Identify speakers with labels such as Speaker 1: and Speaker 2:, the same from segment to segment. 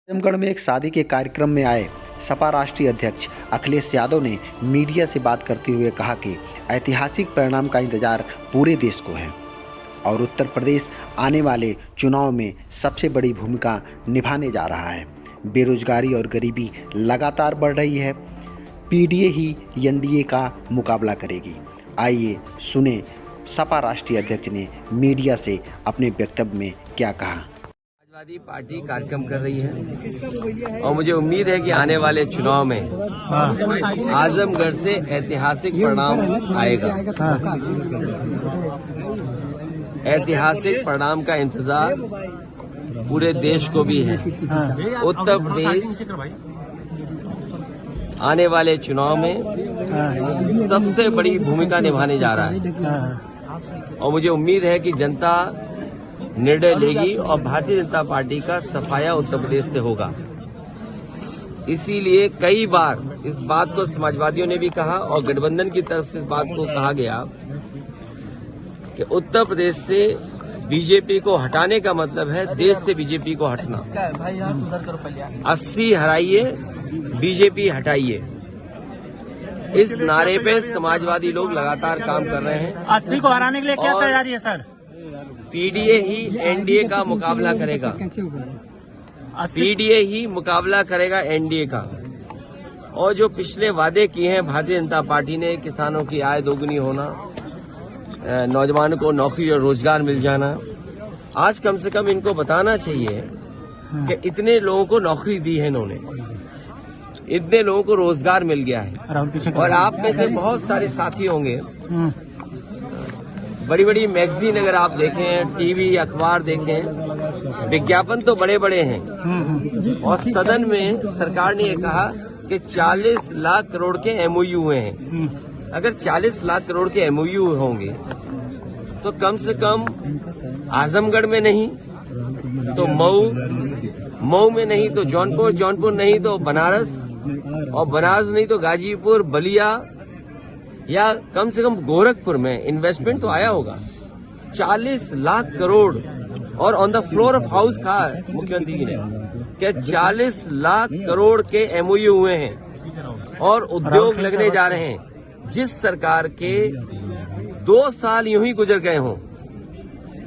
Speaker 1: आजमगढ़ में एक शादी के कार्यक्रम में आए सपा राष्ट्रीय अध्यक्ष अखिलेश यादव ने मीडिया से बात करते हुए कहा कि ऐतिहासिक परिणाम का इंतजार पूरे देश को है और उत्तर प्रदेश आने वाले चुनाव में सबसे बड़ी भूमिका निभाने जा रहा है। बेरोजगारी और गरीबी लगातार बढ़ रही है। पीडीए ही एनडीए का मुकाबला करेगी। आइए सुने सपा राष्ट्रीय अध्यक्ष ने मीडिया से अपने वक्तव्य में क्या कहा।
Speaker 2: समाजवादी पार्टी कार्यक्रम कर रही है और मुझे उम्मीद है कि आने वाले चुनाव में आजमगढ़ से ऐतिहासिक परिणाम आएगा। ऐतिहासिक परिणाम का इंतजार पूरे देश को भी है। उत्तर प्रदेश आने वाले चुनाव में सबसे बड़ी भूमिका निभाने जा रहा है और मुझे उम्मीद है कि जनता निर्णय लेगी और भारतीय जनता पार्टी का सफाया उत्तर प्रदेश से होगा। इसीलिए कई बार इस बात को समाजवादियों ने भी कहा और गठबंधन की तरफ से इस बात को कहा गया कि उत्तर प्रदेश से बीजेपी को हटाने का मतलब है देश से बीजेपी को हटना। 80 हराइए, बीजेपी हटाइए, इस नारे पे समाजवादी लोग लगातार काम कर रहे हैं।
Speaker 3: 80 को हराने के लिए क्या तैयारी है सर?
Speaker 2: पीडीए ही एनडीए का मुकाबला करेगा। पीडीए ही मुकाबला करेगा एनडीए का। और जो पिछले वादे किए हैं भारतीय जनता पार्टी ने, किसानों की आय दोगुनी होना, नौजवानों को नौकरी और रोजगार मिल जाना, आज कम से कम इनको बताना चाहिए कि इतने लोगों को नौकरी दी है इन्होंने, इतने लोगों को रोजगार मिल गया है। और आप में से बहुत सारे साथी होंगे, बड़ी बड़ी मैगजीन अगर आप देखें, टीवी अखबार देखें, विज्ञापन तो बड़े बड़े हैं। और सदन में सरकार ने ये कहा कि 40 लाख करोड़ के एमओयू हुए हैं। अगर 40 लाख करोड़ के एमओयू होंगे तो कम से कम आजमगढ़ में नहीं तो मऊ में नहीं तो जौनपुर नहीं तो बनारस, और बनारस नहीं तो गाजीपुर, बलिया या कम से कम गोरखपुर में इन्वेस्टमेंट तो आया होगा। 40 लाख करोड़। और on the floor of house कहा मुख्यमंत्री जी ने कि 40 लाख करोड़ के एमओयू हुए हैं और उद्योग लगने जा रहे हैं। जिस सरकार के 2 साल यूं ही गुजर गए हों,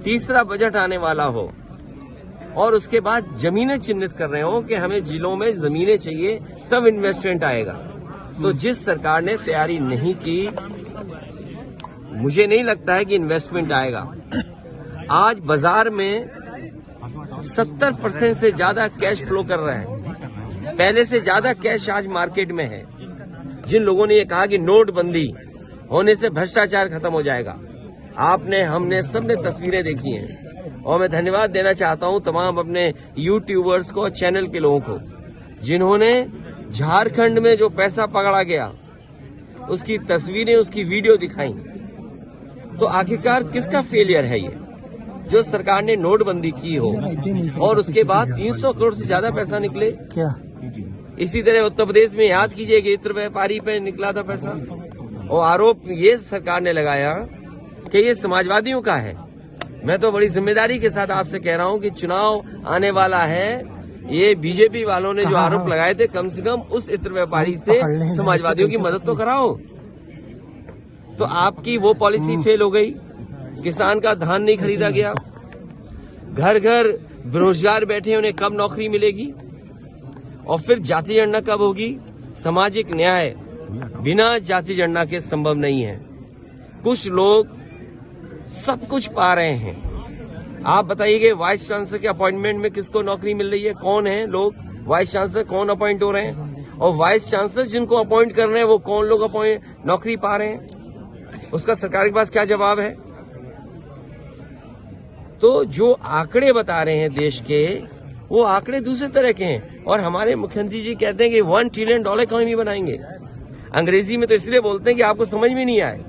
Speaker 2: तीसरा बजट आने वाला हो और उसके बाद जमीनें चिन्हित कर रहे हो कि हमें जिलों में जमीनें चाहिए तब इन्वेस्टमेंट आएगा, तो जिस सरकार ने तैयारी नहीं की, मुझे नहीं लगता है कि इन्वेस्टमेंट आएगा। आज बाजार में 70% से ज्यादा कैश फ्लो कर रहा है। पहले से ज्यादा कैश आज मार्केट में है। जिन लोगों ने ये कहा कि नोटबंदी होने से भ्रष्टाचार खत्म हो जाएगा, आपने, हमने, सबने तस्वीरें देखी हैं। और मैं धन्यवाद देना चाहता हूं तमाम अपने यूट्यूबर्स को, चैनल के लोगों को, जिन्होंने झारखंड में जो पैसा पकड़ा गया उसकी तस्वीरें, उसकी वीडियो दिखाई। तो आखिरकार किसका फेलियर है ये? जो सरकार ने नोटबंदी की हो और उसके बाद 300 करोड़ से ज्यादा पैसा निकले क्या? इसी तरह उत्तर प्रदेश में याद कीजिए कि इत्र व्यापारी पे निकला था पैसा, और आरोप ये सरकार ने लगाया कि ये समाजवादियों का है। मैं तो बड़ी जिम्मेदारी के साथ आपसे कह रहा हूं कि चुनाव आने वाला है, ये बीजेपी वालों ने जो आरोप लगाए थे, कम से कम उस इत्र व्यापारी से समाजवादियों की मदद तो कराओ। तो आपकी वो पॉलिसी फेल हो गई। किसान का धान नहीं खरीदा गया, घर घर बेरोजगार बैठे, उन्हें कब नौकरी मिलेगी? और फिर जाति जनगणना कब होगी? सामाजिक न्याय बिना जाति जनगणना के संभव नहीं है। कुछ लोग सब कुछ पा रहे हैं। आप बताइए कि वाइस चांसलर के अपॉइंटमेंट में किसको नौकरी मिल रही है? कौन है लोग वाइस चांसलर? कौन अपॉइंट हो रहे हैं? और वाइस चांसलर जिनको अपॉइंट कर रहे हैं वो कौन लोग नौकरी पा रहे हैं? उसका सरकार के पास क्या जवाब है? तो जो आंकड़े बता रहे हैं देश के, वो आंकड़े दूसरे तरह के हैं। और हमारे मुख्यमंत्री जी कहते हैं कि $1 ट्रिलियन इकोनॉमी बनाएंगे। अंग्रेजी में तो इसलिए बोलते हैं कि आपको समझ में नहीं आए।